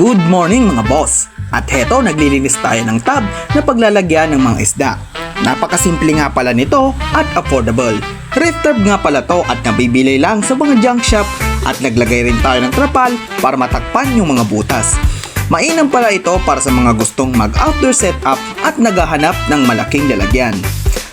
Good morning mga boss! At heto, naglilinis tayo ng tub na paglalagyan ng mga isda. Napakasimple nga pala nito at affordable. Reef tub nga pala to at nabibili lang sa mga junk shop at naglagay rin tayo ng trapal para matakpan yung mga butas. Mainam pala ito para sa mga gustong mag-outdoor setup at naghahanap ng malaking lalagyan.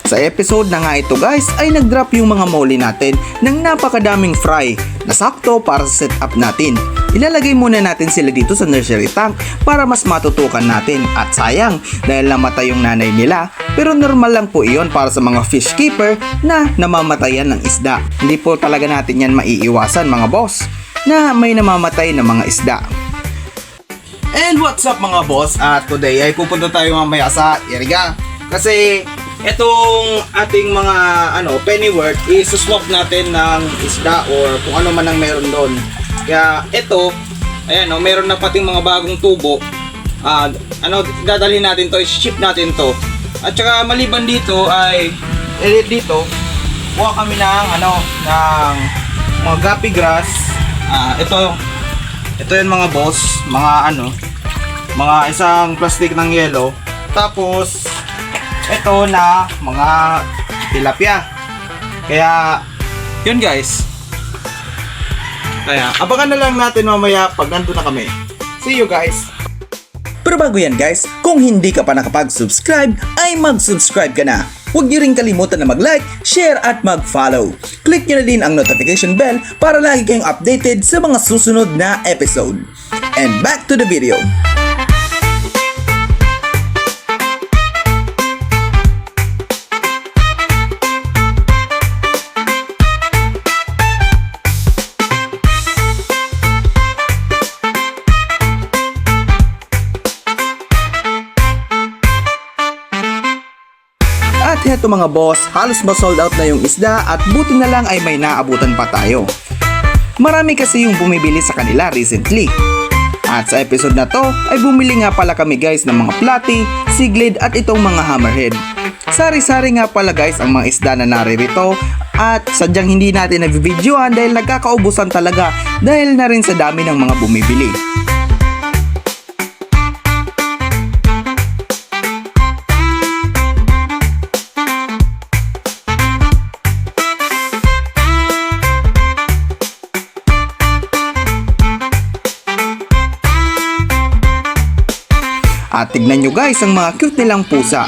Sa episode na nga ito guys ay nag-drop yung mga molly natin ng napakadaming fry na sakto para sa setup natin. Ilalagay muna natin sila dito sa nursery tank para mas matutukan natin at sayang dahil namatay yung nanay nila pero normal lang po iyon para sa mga fish keeper na namamatayan ng isda. Hindi po talaga natin yan maiiwasan mga boss na may namamatay na mga isda. And what's up mga boss? At today ay pupunta tayo mamaya sa Iriga kasi itong ating mga pennyworth i-swap natin ng isda or kung ano man ang meron doon. Kaya ito, ayan meron na pating mga bagong tubo. Dadalhin natin to, i-ship natin to. At saka maliban dito ay dito kuha kami ng ng mga guppy grass. Ito yung mga boss, mga isang plastic ng yellow. Tapos ito na mga tilapia. Kaya yun guys. Kaya abangan na lang natin mamaya pag nandun na kami. See you guys. Pero bago yan guys, kung hindi ka pa nakapag-subscribe ay mag-subscribe ka na. Huwag niyo rin kalimutan na mag-like, share at mag-follow. Click niyo na din ang notification bell para lagi kayong updated sa mga susunod na episode. And back to the video. At heto mga boss, halos ma-sold out na yung isda at buti na lang ay may naabutan pa tayo. Marami kasi yung bumibili sa kanila recently. At sa episode na to ay bumili nga pala kami guys ng mga platy, siglid at itong mga hammerhead. Sari-sari nga pala guys ang mga isda na naririto at sadyang hindi natin nabibidyoan dahil nagkakaubusan talaga dahil na rin sa dami ng mga bumibili. At tignan nyo guys ang mga cute nilang pusa.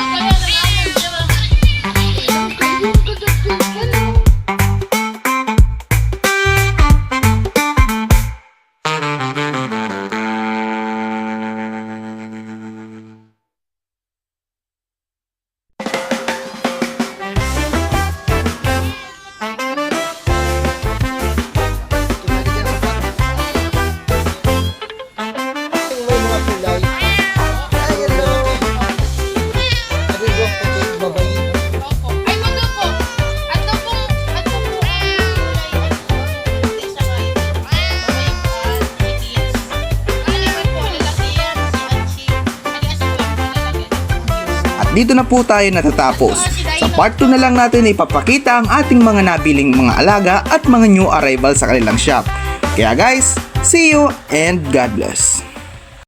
Dito na po tayo natatapos. Sa part 2 na lang natin ipapakita ang ating mga nabiling mga alaga at mga new arrival sa kanilang shop. Kaya guys, see you and God bless.